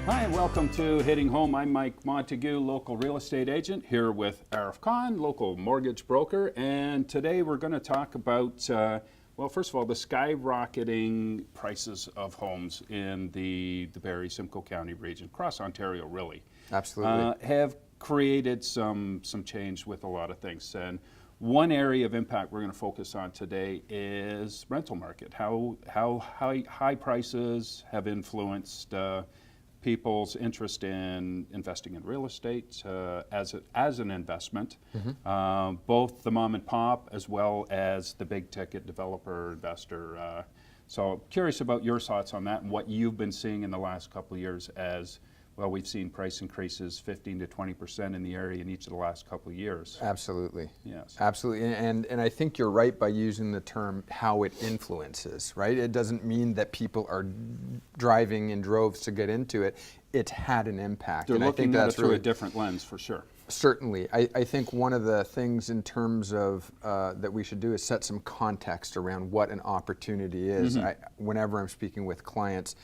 Hi, and welcome to Hitting Home. I'm Mike Montague, local real estate agent, here with Arif Khan, local mortgage broker. And today we're going to talk about, well, first of all, the skyrocketing prices of homes in the Barrie, Simcoe County region, across Ontario, really. Absolutely. Have created some change with a lot of things. And one area of impact we're going to focus on today is rental market. How high prices have influenced people's interest in investing in real estate as an investment, both the mom and pop as well as the big ticket developer investor. So curious about your thoughts on that and what you've been seeing in the last couple of years as, well, we've seen price increases 15 to 20% in the area in each of the last couple of years. Absolutely. Yes. Absolutely. And I think you're right by using the term how it influences, right? It doesn't mean that people are driving in droves to get into it. It's had an impact. They're and looking I think at that's it through really a different lens, for sure. Certainly. I think one of the things in terms of that we should do is set some context around what an opportunity is. Whenever I'm speaking with clients,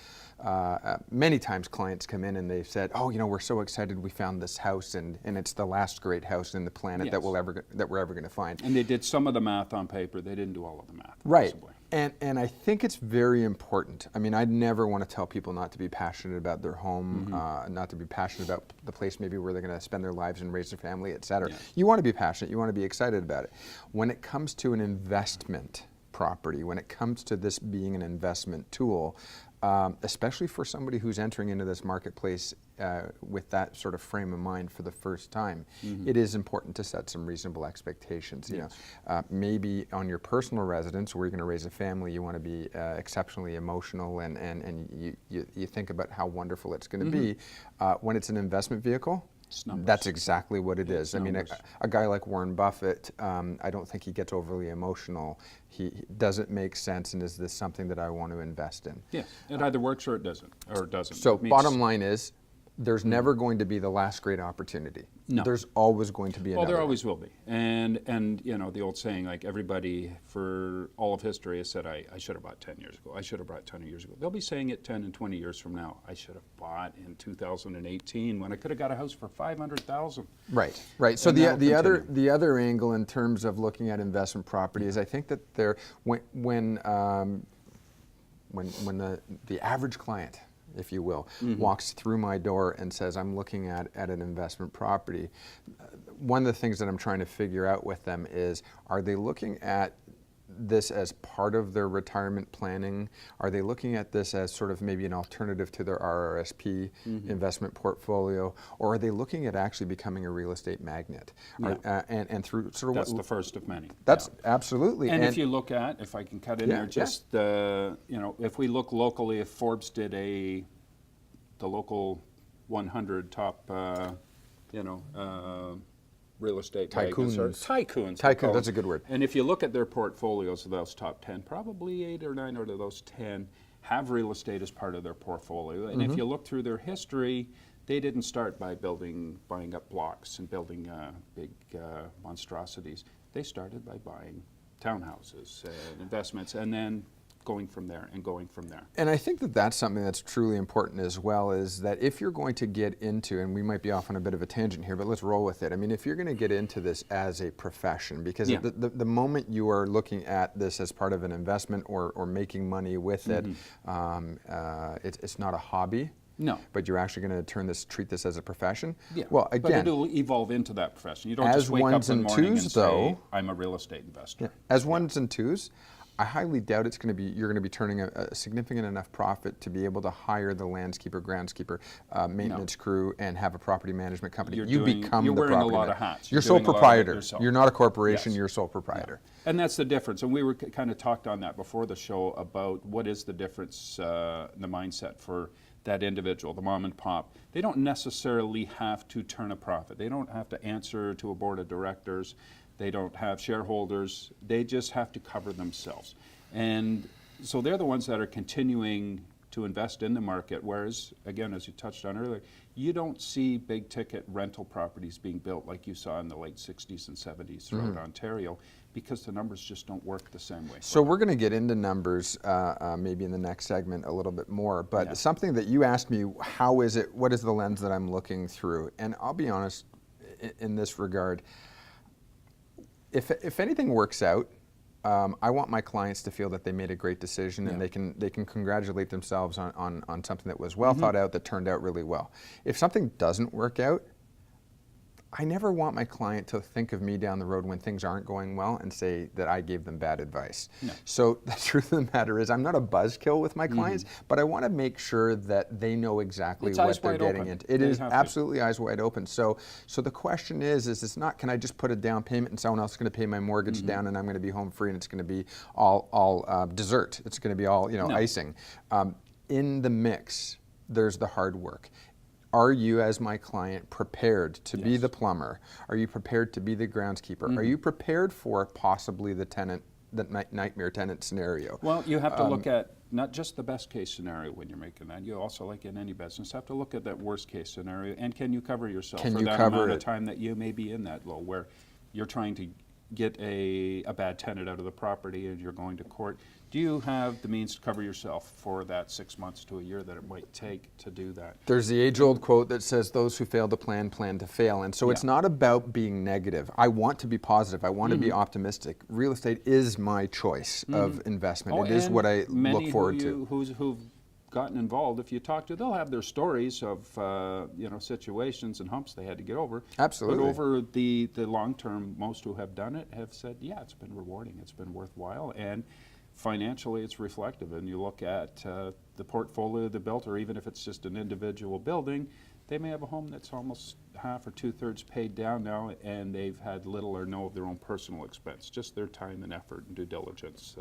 many times clients come in and they've said, oh, you know, we're so excited we found this house and it's the last great house in the planet that we're ever going to find. And they did some of the math on paper. They didn't do all of the math. Right. Possibly. And I think it's very important. I mean, I'd never want to tell people not to be passionate about their home, not to be passionate about the place maybe where they're going to spend their lives and raise their family, et cetera. Yeah. You want to be passionate. You want to be excited about it. When it comes to an investment property, when it comes to this being an investment tool, especially for somebody who's entering into this marketplace with that sort of frame of mind for the first time, it is important to set some reasonable expectations. You know, maybe on your personal residence where you're going to raise a family, you want to be exceptionally emotional and you think about how wonderful it's going to be. When it's an investment vehicle, that's exactly what it is. I mean, a guy like Warren Buffett, I don't think he gets overly emotional. Does it make sense, and is this something that I want to invest in? Yeah, it either works or it doesn't. So bottom line is, there's never going to be the last great opportunity. No. There's always going to be another. Well, there always will be. And you know, the old saying, like, everybody for all of history has said, I should have bought 10 years ago. I should have bought 10 years ago. They'll be saying it 10 and 20 years from now. I should have bought in 2018 when I could have got a house for $500,000. Right, right. So the other angle in terms of looking at investment property is I think that when the average client, if you will, walks through my door and says, I'm looking at an investment property, one of the things that I'm trying to figure out with them is, are they looking at this as part of their retirement planning? Are they looking at this as sort of maybe an alternative to their RRSP investment portfolio? Or are they looking at actually becoming a real estate magnate? Yeah. And through sort of that's the first of many. That's absolutely. And if you look at, if I can cut in there, just you know, if we look locally, if Forbes did the local 100 top, real estate tycoons. That's a good word. And if you look at their portfolios of those top 10, probably 8 or 9 out of those 10 have real estate as part of their portfolio. And if you look through their history, they didn't start by buying up blocks and building big monstrosities. They started by buying townhouses and investments, and then going from there. And I think that that's something that's truly important as well, is that if you're going to get into, and we might be off on a bit of a tangent here, but let's roll with it. I mean, if you're going to get into this as a profession, because the moment you are looking at this as part of an investment or making money with it, it's not a hobby. No. But you're actually going to treat this as a profession? Yeah. Well, again, but it'll evolve into that profession. You don't just wake up in the morning and say, I'm a real estate investor. Yeah. As ones and twos, I highly doubt you're going to be turning a significant enough profit to be able to hire the landscaper, groundskeeper, maintenance crew, and have a property management company. You're wearing a lot of hats. You're sole proprietor. You're not a corporation. Yes. You're sole proprietor. Yeah. And that's the difference. And we were kind of talked on that before the show about what is the difference in the mindset for that individual, the mom and pop. They don't necessarily have to turn a profit. They don't have to answer to a board of directors. They don't have shareholders. They just have to cover themselves. And so they're the ones that are continuing to invest in the market, whereas, again, as you touched on earlier, you don't see big ticket rental properties being built like you saw in the late 60s and 70s throughout Ontario, because the numbers just don't work the same way. So we're going to get into numbers maybe in the next segment a little bit more, but something that you asked me, how is it, what is the lens that I'm looking through? And I'll be honest in this regard, if anything works out, I want my clients to feel that they made a great decision and they can congratulate themselves on something that was well thought out, that turned out really well. If something doesn't work out, I never want my client to think of me down the road when things aren't going well and say that I gave them bad advice. No. So the truth of the matter is, I'm not a buzzkill with my clients, but I want to make sure that they know exactly what they're getting into. It is absolutely eyes wide open. So the question is it's not, can I just put a down payment and someone else is going to pay my mortgage down and I'm going to be home free and it's going to be all dessert. It's going to be all icing. In the mix, there's the hard work. Are you, as my client, prepared to be the plumber? Are you prepared to be the groundskeeper? Are you prepared for possibly the tenant, the nightmare tenant scenario? Well, you have to look at not just the best case scenario when you're making that. You also, like in any business, have to look at that worst case scenario, and can you cover yourself for that amount of time that you may be in that low, where you're trying to get a bad tenant out of the property and you're going to court. Do you have the means to cover yourself for that 6 months to a year that it might take to do that? There's the age-old quote that says, those who fail to plan to fail. And so it's not about being negative. I want to be positive. I want to be optimistic. Real estate is my choice of investment. It is what I look forward to. Who've gotten involved, if you talk to, they'll have their stories of situations and humps they had to get over. Absolutely. But over the long term, most who have done it have said, yeah, it's been rewarding, it's been worthwhile, and financially it's reflective. And you look at the portfolio they built, or even if it's just an individual building, they may have a home that's almost half or 2/3 paid down now, and they've had little or no of their own personal expense. Just their time and effort and due diligence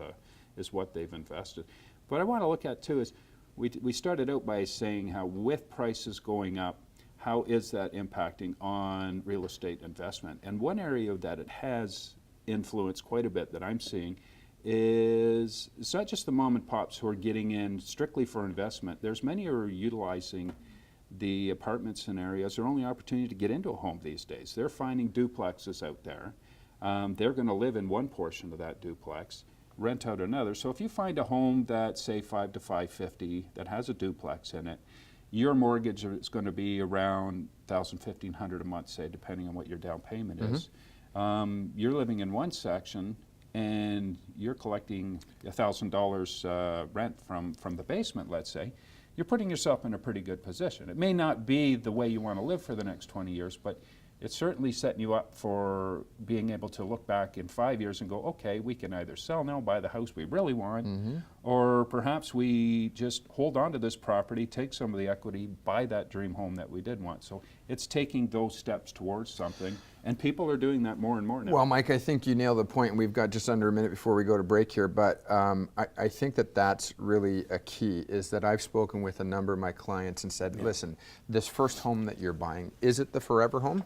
is what they've invested. What I want to look at too is, we started out by saying how with prices going up, how is that impacting on real estate investment? And one area that it has influenced quite a bit that I'm seeing is it's not just the mom and pops who are getting in strictly for investment. There's many who are utilizing the apartment scenarios, their only opportunity to get into a home these days. They're finding duplexes out there. They're going to live in one portion of that duplex, rent out another. So if you find a home that's, say, $5 to $550 that has a duplex in it, your mortgage is going to be around $1,000, $1,500 a month, say, depending on what your down payment is. You're living in one section and you're collecting $1,000 rent from the basement, let's say. You're putting yourself in a pretty good position. It may not be the way you want to live for the next 20 years, but it's certainly setting you up for being able to look back in 5 years and go, okay, we can either sell now, buy the house we really want, or perhaps we just hold on to this property, take some of the equity, buy that dream home that we did want. So it's taking those steps towards something, and people are doing that more and more now. Well, Mike, I think you nailed the point. We've got just under a minute before we go to break here, but I think that that's really a key, is that I've spoken with a number of my clients and said, listen, this first home that you're buying, is it the forever home?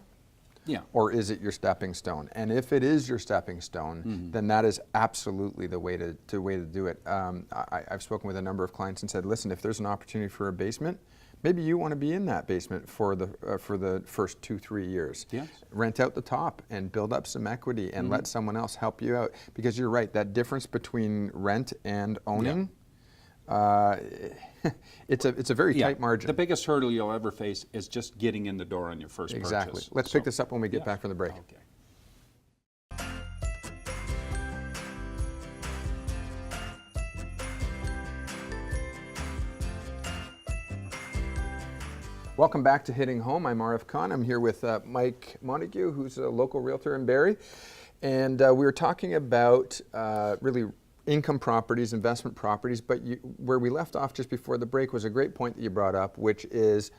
Yeah. Or is it your stepping stone? And if it is your stepping stone, then that is absolutely the way to do it. I've spoken with a number of clients and said, listen, if there's an opportunity for a basement, maybe you want to be in that basement for the first 2-3 years. Yes. Rent out the top and build up some equity and let someone else help you out. Because you're right, that difference between rent and owning, it's a very tight margin. The biggest hurdle you'll ever face is just getting in the door on your first purchase. Exactly. Let's pick this up when we get back from the break. Okay. Welcome back to Hitting Home. I'm Arif Khan. I'm here with Mike Montague, who's a local realtor in Barrie. And we were talking about really income properties, investment properties, but where we left off just before the break was a great point that you brought up, which is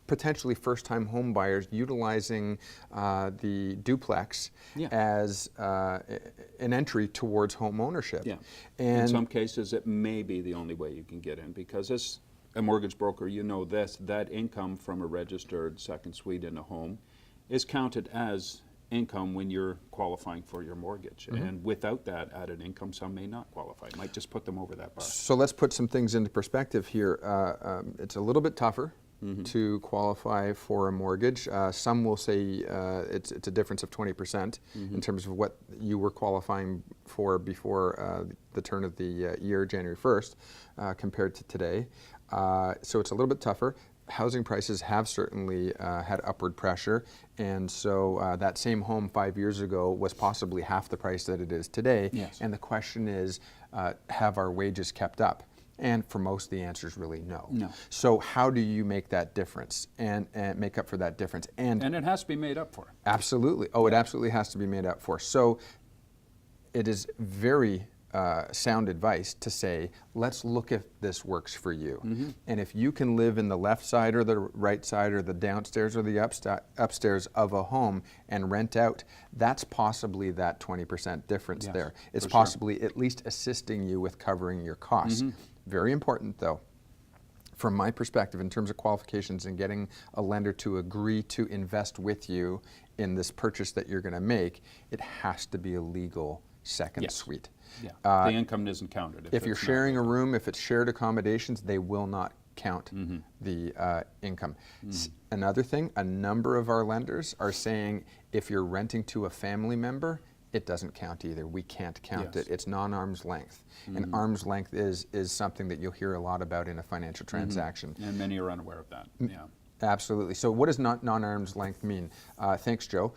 potentially first-time home buyers utilizing the duplex as an entry towards home ownership. Yeah. And in some cases, it may be the only way you can get in, because as a mortgage broker, you know this, that income from a registered second suite in a home is counted as income when you're qualifying for your mortgage. And without that added income, some may not qualify. It might just put them over that bar. So let's put some things into perspective here. It's a little bit tougher to qualify for a mortgage. Some will say it's a difference of 20% in terms of what you were qualifying for before the turn of the year, January 1st, compared to today. So it's a little bit tougher. Housing prices have certainly had upward pressure, and so that same home 5 years ago was possibly half the price that it is today. Yes. And the question is, have our wages kept up? And for most, the answer is really no. No. So how do you make that difference and make up for that difference? And it has to be made up for. Absolutely. Oh, it absolutely has to be made up for. So it is very sound advice to say, let's look if this works for you. And if you can live in the left side or the right side or the downstairs or the upstairs of a home and rent out, that's possibly that 20% difference there. It's possibly at least assisting you with covering your costs. Very important though, from my perspective, in terms of qualifications and getting a lender to agree to invest with you in this purchase that you're going to make, it has to be a legal second suite. Yeah. The income isn't counted. If you're sharing a room, if it's shared accommodations, they will not count the income. Another thing, a number of our lenders are saying if you're renting to a family member, it doesn't count either. We can't count it. It's non-arm's length. And arm's length is something that you'll hear a lot about in a financial transaction. And many are unaware of that. Yeah. Absolutely. So what does non-arm's length mean? Thanks, Joe.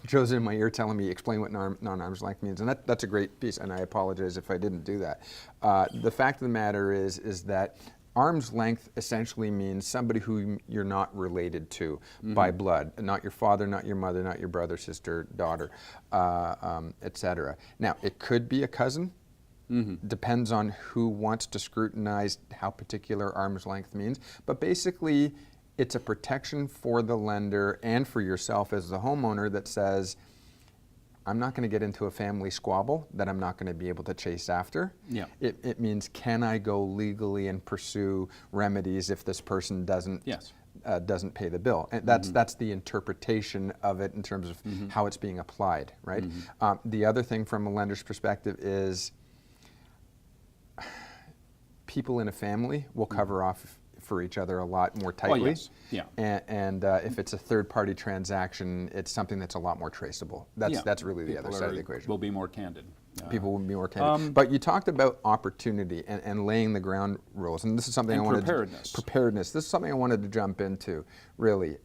Joe's in my ear telling me, explain what non-arm's length means. And that's a great piece, and I apologize if I didn't do that. The fact of the matter is that arm's length essentially means somebody who you're not related to by blood, not your father, not your mother, not your brother, sister, daughter, etc. Now, it could be a cousin. Depends on who wants to scrutinize how particular arm's length means. But basically, it's a protection for the lender and for yourself as the homeowner that says, I'm not going to get into a family squabble that I'm not going to be able to chase after. Yeah. It means, can I go legally and pursue remedies if this person doesn't pay the bill? And that's the interpretation of it in terms of how it's being applied, right? The other thing from a lender's perspective is people in a family will cover off for each other a lot more tightly. Oh, yes. Yeah. And if it's a third-party transaction, it's something that's a lot more traceable. That's really the other side of the equation. Will be more candid. People will be more candid. But you talked about opportunity and laying the ground rules, and this is something I wanted preparedness. Preparedness. This is something I wanted to jump into, really.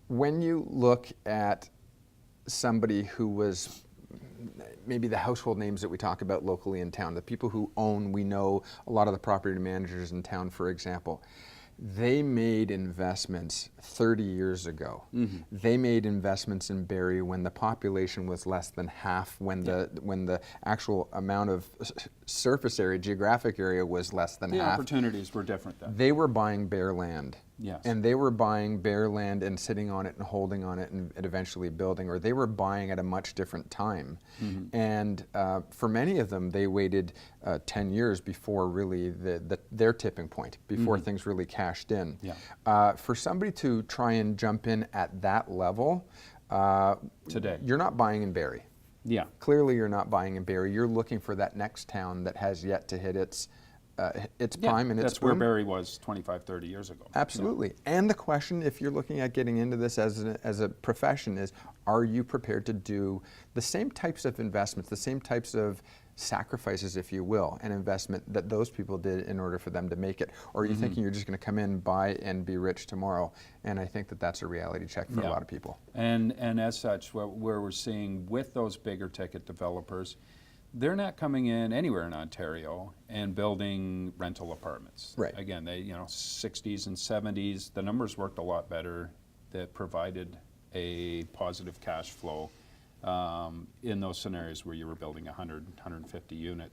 When you look at somebody who was maybe the household names that we talk about locally in town, the people who own, we know a lot of the property managers in town, for example, they made investments 30 years ago. They made investments in Barrie when the population was less than half, when the actual amount of surface area, geographic area was less than half. The opportunities were different then. They were buying bare land. Yes. And they were buying bare land and sitting on it and holding on it and eventually building, or they were buying at a much different time. And for many of them, they waited 10 years before really their tipping point, before things really cashed in. Yeah. For somebody to try and jump in at that level, today, you're not buying in Barrie. Yeah. Clearly you're not buying in Barrie. You're looking for that next town that has yet to hit its prime and its that's where boom. Barrie was 25, 30 years ago. Absolutely. Yeah. And the question, if you're looking at getting into this as a profession, is are you prepared to do the same types of investments, the same types of sacrifices, if you will, and investment that those people did in order for them to make it? Or are you thinking you're just going to come in, buy, and be rich tomorrow? And I think that that's a reality check for a lot of people. And as such, where we're seeing with those bigger ticket developers, they're not coming in anywhere in Ontario and building rental apartments. Right. Again, they 60s and 70s, the numbers worked a lot better that provided a positive cash flow in those scenarios where you were building a 100, 150 unit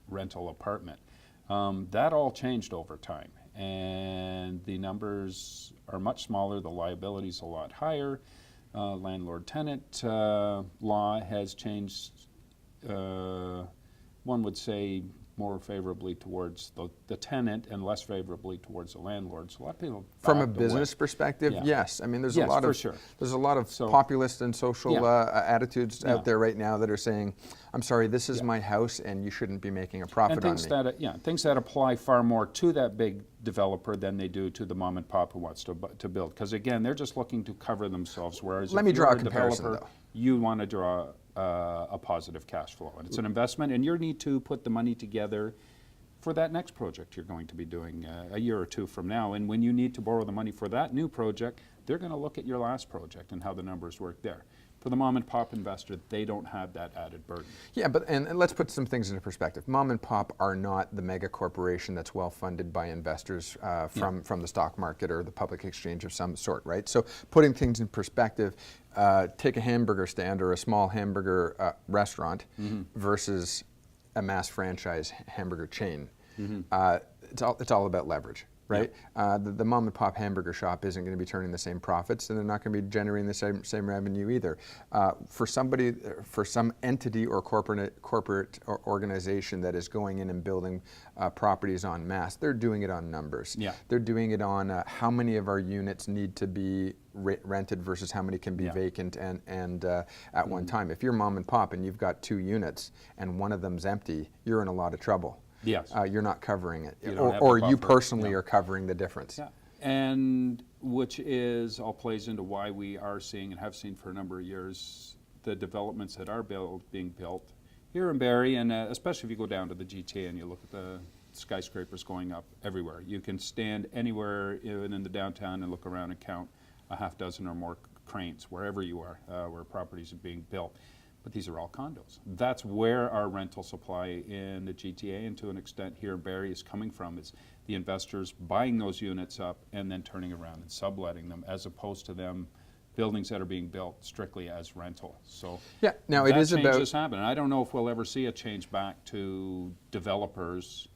rental apartment. That all changed over time, and the numbers are much smaller, the liability's a lot higher. Landlord-tenant law has changed, one would say, more favorably towards the tenant and less favorably towards the landlord. So a lot of people From a backed away. business perspective, Yeah. yes. I mean, there's Yes, a lot for of sure. there's a lot of So- populist and social Yeah. attitudes Yeah. out there right now that are saying, "I'm sorry, this is Yeah. my house, and you shouldn't be making a profit And on things me." things that apply far more to that big developer than they do to the mom and pop who wants to build. Because again, they're just looking to cover themselves. Whereas Let if me you're draw a a comparison, developer, though. you want to draw a positive cash flow, and it's an investment, and you need to put the money together for that next project you're going to be doing a year or two from now. And when you need to borrow the money for that new project, they're going to look at your last project and how the numbers work there. For the mom and pop investor, they don't have that added burden. Yeah, but and let's put some things into perspective. Mom and pop are not the mega corporation that's well funded by investors from the stock market or the public exchange of some sort, right? So putting things in perspective, take a hamburger stand or a small hamburger restaurant versus a mass franchise hamburger chain. It's all about leverage. Right, the mom and pop hamburger shop isn't going to be turning the same profits, and they're not going to be generating the same revenue either. For some entity or corporate or organization that is going in and building properties en masse, they're doing it on numbers. Yeah. They're doing it on how many of our units need to be rented versus how many can be vacant and at one time. If you're mom and pop and you've got 2 units and one of them's empty, you're in a lot of trouble. Yes. You're not covering it, You don't have or the you buffer. personally are covering the difference. Yeah, and which is all plays into why we are seeing and have seen for a number of years the developments that are being built here in Barrie, and especially if you go down to the GTA and you look at the skyscrapers going up everywhere. You can stand anywhere, even in the downtown, and look around and count a half dozen or more cranes wherever you are, where properties are being built. But these are all condos. That's where our rental supply in the GTA and to an extent here in Barrie is coming from. It's the investors buying those units up and then turning around and subletting them, as opposed to them buildings that are being built strictly as rental. So Yeah, now it is that change about- is happening. I don't know if we'll ever see a change back to developers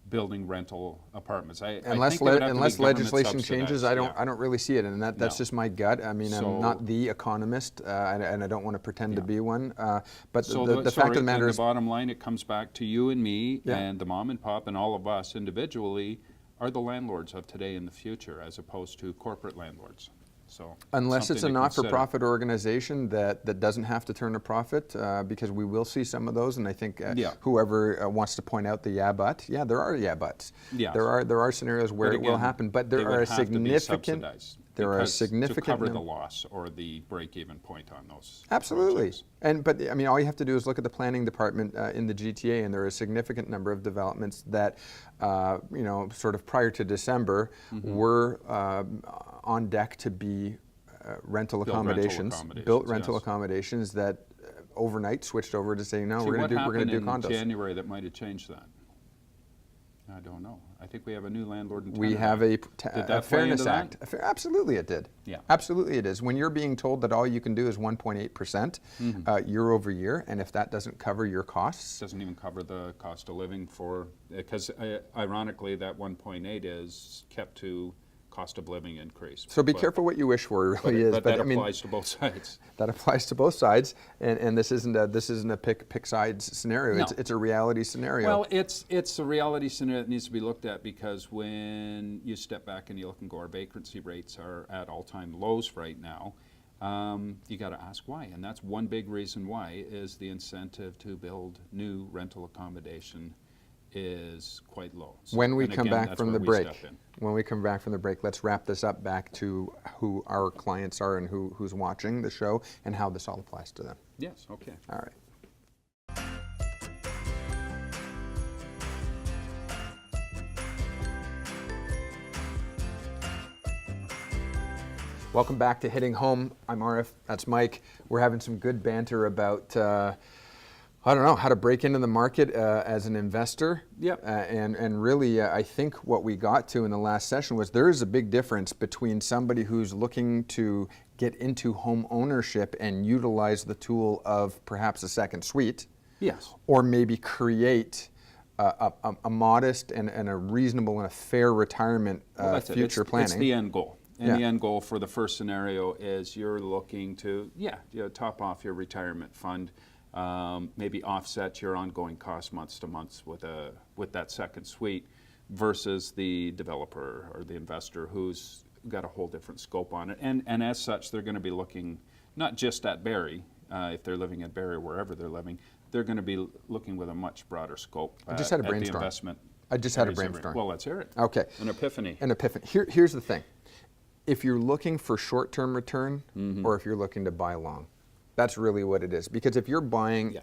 building rental apartments. I Unless think they would have to be legislation government changes, subsidized. I don't really see it, and that's No. just my gut. I mean, So- I'm not the economist, and I don't want to pretend to Yeah. be one. But So the fact of the matter in is, the bottom line, it comes back to you and me Yeah. and the mom and pop and all of us individually are the landlords of today and the future, as opposed to corporate landlords. So unless it's a something to consider. not-for-profit organization that doesn't have to turn a profit, because we will see some of those, and I think Yeah. whoever wants to point out the there are buts. Yes. There are scenarios where But it will again, happen, but they there would are a have to be significant subsidized there are a because significant to cover num- the loss or the break-even point on those Absolutely. projects. But I mean, all you have to do is look at the planning department in the GTA, and there are a significant number of developments that, sort of prior to December, Mm-hmm. were on deck to be rental accommodations, built rental yes. accommodations that overnight switched over to saying, no, See, we're going what to do happened condos. in January that might have changed that? I don't know. I think we have a new landlord and tenant. We have Act. a Did that play Fairness into that? Act. Absolutely it did. Yeah. Absolutely it is. When you're being told that all you can do is 1.8% year over year, and if that doesn't cover your costs, Doesn't even cover the cost of living for, because ironically, that 1.8 is kept to cost of living increase. so be But- careful what you wish for, it But, really is. but that I mean, applies to both sides. that applies to both sides, and this isn't a pick sides scenario. No. It's a reality scenario. Well, it's a reality scenario that needs to be looked at, because when you step back and you look and go, our vacancy rates are at all-time lows right now. You got to ask why, and that's one big reason why is the incentive to build new rental accommodation is quite low. So- when we and come again, back that's from where the we break, step in. let's wrap this up back to who our clients are and who's watching the show and how this all applies to them. Yes. Okay. All right. Welcome back to Hitting Home. I'm Arif, that's Mike. We're having some good banter about, I don't know, how to break into the market as an investor. Yep. And really, I think what we got to in the last session was there is a big difference between somebody who's looking to get into home ownership and utilize the tool of perhaps a second suite, Yes. or maybe create a modest and a reasonable and a fair retirement Well, that's it. future planning. It's the end goal. And Yeah. the end goal for the first scenario is you're looking to, top off your retirement fund maybe offset your ongoing cost months to months with that second suite, versus the developer or the investor who's got a whole different scope on it. And as such, they're going to be looking not just at Barrie, if they're living at Barrie or wherever they're living, they're going to be looking with a much broader scope. I just had a at the brainstorm. investment. I just had a brainstorm. Well, let's hear it. Okay. An epiphany. An epiphany. Here's the thing. If you're looking for short-term return, or if you're looking to buy long, that's really what it is. Because if you're buying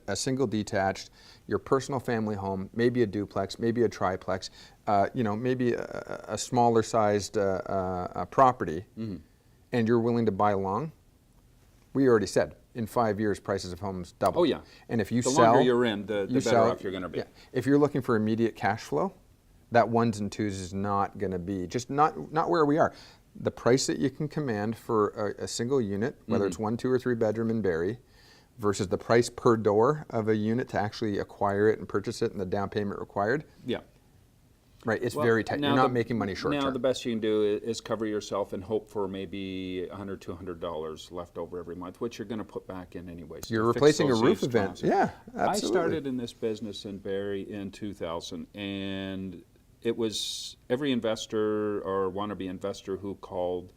a single detached, your personal family home, maybe a duplex, maybe a triplex, maybe a smaller sized property, and you're willing to buy long, we already said, in 5 years, prices of homes double. Oh yeah. And if you the sell, longer you're in, the better off you're going to be. Yeah. If you're looking for immediate cash flow, that ones and twos is not going to be, just not where we are. The price that you can command for a single unit, whether it's 1, 2, or 3 bedroom in Barrie, versus the price per door of a unit to actually acquire it and purchase it and the down payment required. Yeah. Right, it's very tight. You're not making money short term. Now the best you can do is cover yourself and hope for maybe $100, $200 left over every month, which you're going to put back in anyways. You're replacing a roof event. Yeah, absolutely. I started in this business in Barrie in 2000, and it was every investor or wannabe investor who called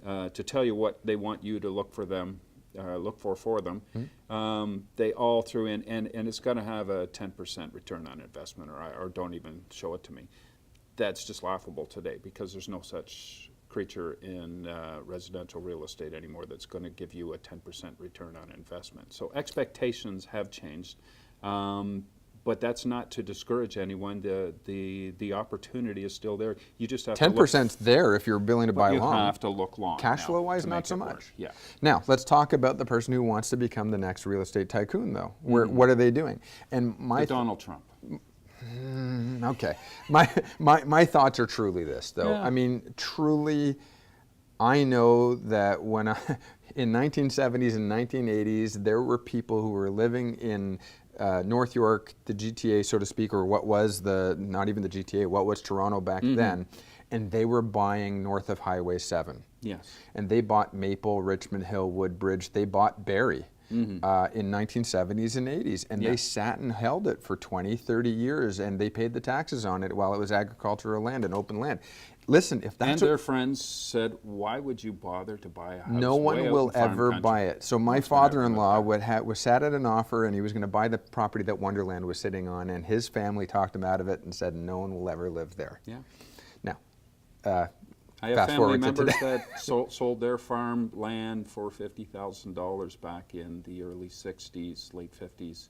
to tell you what they want you to look for them. Look for them. They all threw in, and it's going to have a 10% return on investment, or don't even show it to me. That's just laughable today, because there's no such creature in residential real estate anymore that's going to give you a 10% return on investment. So expectations have changed, but that's not to discourage anyone. The opportunity is still there. You just have 10%'s there if you're willing to buy long. You have to look long. Cash flow wise, not so much. Yeah. Now let's talk about the person who wants to become the next real estate tycoon, though. What are they doing? And Donald Trump. Okay, my thoughts are truly this, though. Yeah. I mean, truly, I know that when in 1970s and 1980s, there were people who were living in North York, the GTA, so to speak, or what was not even the GTA, what was Toronto back then, and they were buying north of Highway 7. Yes. And they bought Maple, Richmond Hill, Woodbridge, they bought Barrie. In 1970s and 80s, and they sat and held it for 20, 30 years, and they paid the taxes on it while it was agricultural land and open land. Listen, if that's and their friends said, "Why would you bother to buy a house?" No one will ever buy it. So my father-in-law was sat at an offer, and he was going to buy the property that Wonderland was sitting on, and his family talked him out of it and said, "No one will ever live there." Yeah. Now. I have family members that sold their farm land for $50,000 back in the early 60s, late 50s,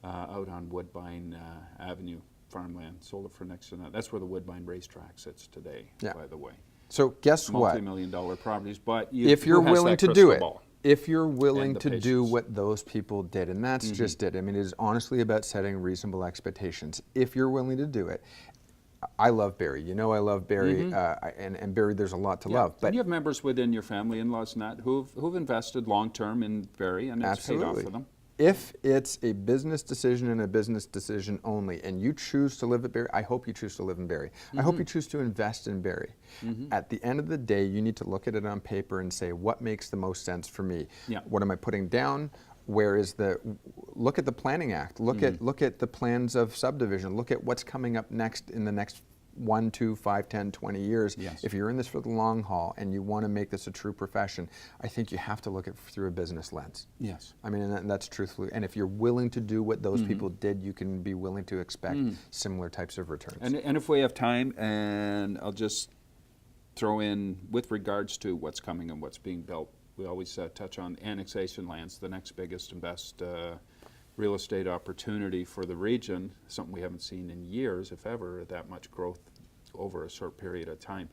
out on Woodbine Avenue farmland. Sold it for next to that. That's where the Woodbine racetrack sits today, by the way. So guess what? Multi-million-dollar properties, but if you're willing to do it, if you're willing to patience. do what those people did, and that's just it. I mean, it is honestly about setting reasonable expectations. If you're willing to do it, I love Barrie. You know I love Barrie, and Barrie, there's a lot to love. But and you have members within your family, in-laws and that, who've invested long-term in Barrie, and it's paid off for them. If it's a business decision and a business decision only, and you choose to live at Barrie, I hope you choose to live in Barrie. I hope you choose to invest in Barrie. At the end of the day, you need to look at it on paper and say, what makes the most sense for me? What am I putting down? Where is look at the Planning Act, look at the plans of subdivision, look at what's coming up next in the next 1, 2, 5, 10, 20 years. If you're in this for the long haul and you want to make this a true profession, I think you have to look at it through a business lens. Yes. I mean, and that's truthfully, and if you're willing to do what those people did, you can be willing to expect similar types of returns. And if we have time, and I'll just throw in with regards to what's coming and what's being built, we always touch on annexation lands, the next biggest and best real estate opportunity for the region, something we haven't seen in years, if ever, that much growth over a short period of time.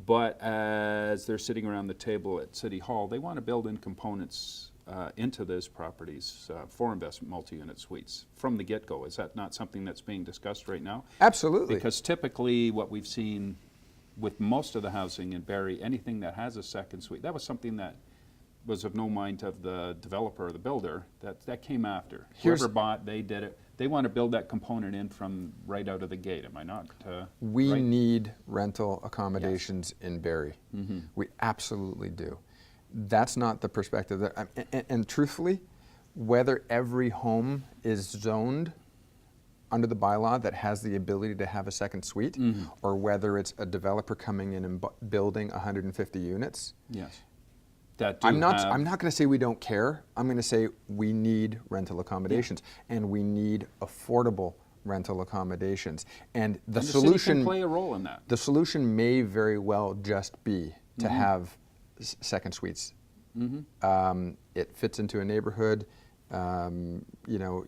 But as they're sitting around the table at City Hall, they want to build in components into those properties for investment multi-unit suites from the get-go. Is that not something that's being discussed right now? Absolutely. Because typically what we've seen with most of the housing in Barrie, anything that has a second suite, that was something that was of no mind of the developer or the builder. That came after. Whoever bought, they did it. They want to build that component in from right out of the gate. Am I not? We need rental accommodations in Barrie. We absolutely do. That's not the perspective that, and truthfully, whether every home is zoned under the bylaw that has the ability to have a second suite, or whether it's a developer coming in and building 150 units. Yes. That I'm not going to say we don't care. I'm going to say we need rental accommodations, and we need affordable rental accommodations. And the city solution can play a role in that. The solution may very well just be to have second suites. It fits into a neighborhood. You know,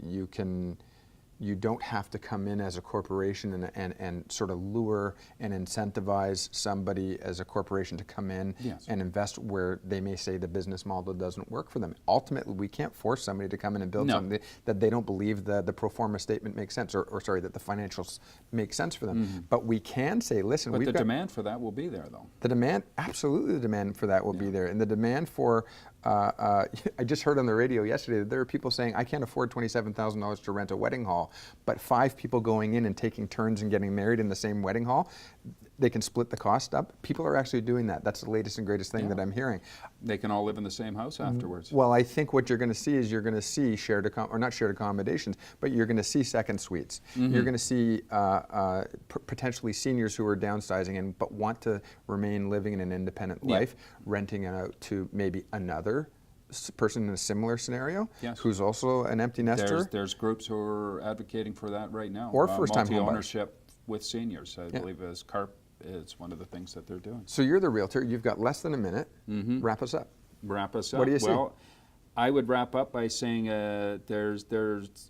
you don't have to come in as a corporation and sort of lure and incentivize somebody as a corporation to come in and invest where they may say the business model doesn't work for them. Ultimately, we can't force somebody to come in and build something that they don't believe the pro forma statement makes sense, or sorry, that the financials make sense for them. But we can say, listen, but the demand for that will be there, though. The demand, absolutely the demand for that will be there. And the demand for, I just heard on the radio yesterday that there are people saying, I can't afford $27,000 to rent a wedding hall, but 5 people going in and taking turns and getting married in the same wedding hall, they can split the cost up. People are actually doing that. That's the latest and greatest thing that I'm hearing. They can all live in the same house afterwards. Well, I think what you're going to see is you're going to see not shared accommodations, but you're going to see second suites. You're going to see potentially seniors who are downsizing but want to remain living in an independent life, renting it out to maybe another person in a similar scenario who's also an empty nester. There's groups who are advocating for that right now. Or first-time home ownership with seniors, I believe, is CARP is one of the things that they're doing. So you're the realtor. You've got less than a minute. Wrap us up. Wrap us up. What do you see? Well, I would wrap up by saying there's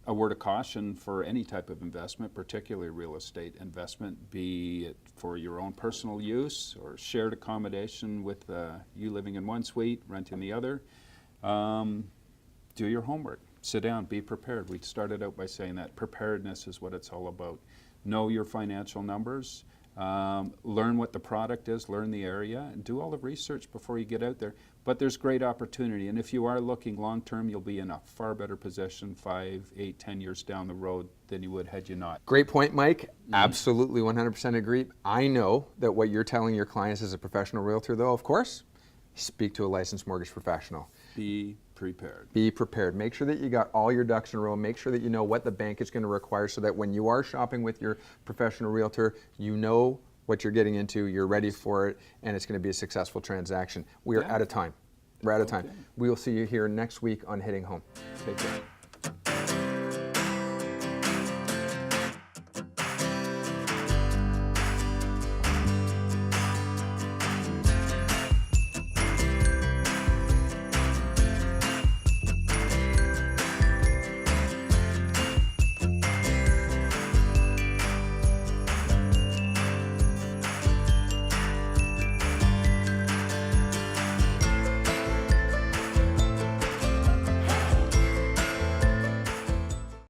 a word of caution for any type of investment, particularly real estate investment, be it for your own personal use or shared accommodation with you living in one suite, renting the other. Do your homework. Sit down, be prepared. We started out by saying that preparedness is what it's all about. Know your financial numbers, learn what the product is, learn the area, and do all the research before you get out there. But there's great opportunity, and if you are looking long term, you'll be in a far better position 5, 8, 10 years down the road than you would had you not. Great point, Mike. Absolutely 100% agree. I know that what you're telling your clients as a professional realtor, though, of course, speak to a licensed mortgage professional. Be prepared. Be prepared. Make sure that you got all your ducks in a row. Make sure that you know what the bank is going to require so that when you are shopping with your professional realtor, you know what you're getting into, you're ready for it, and it's going to be a successful transaction. We are out of time. We're out of time. We will see you here next week on Hitting Home. Take care.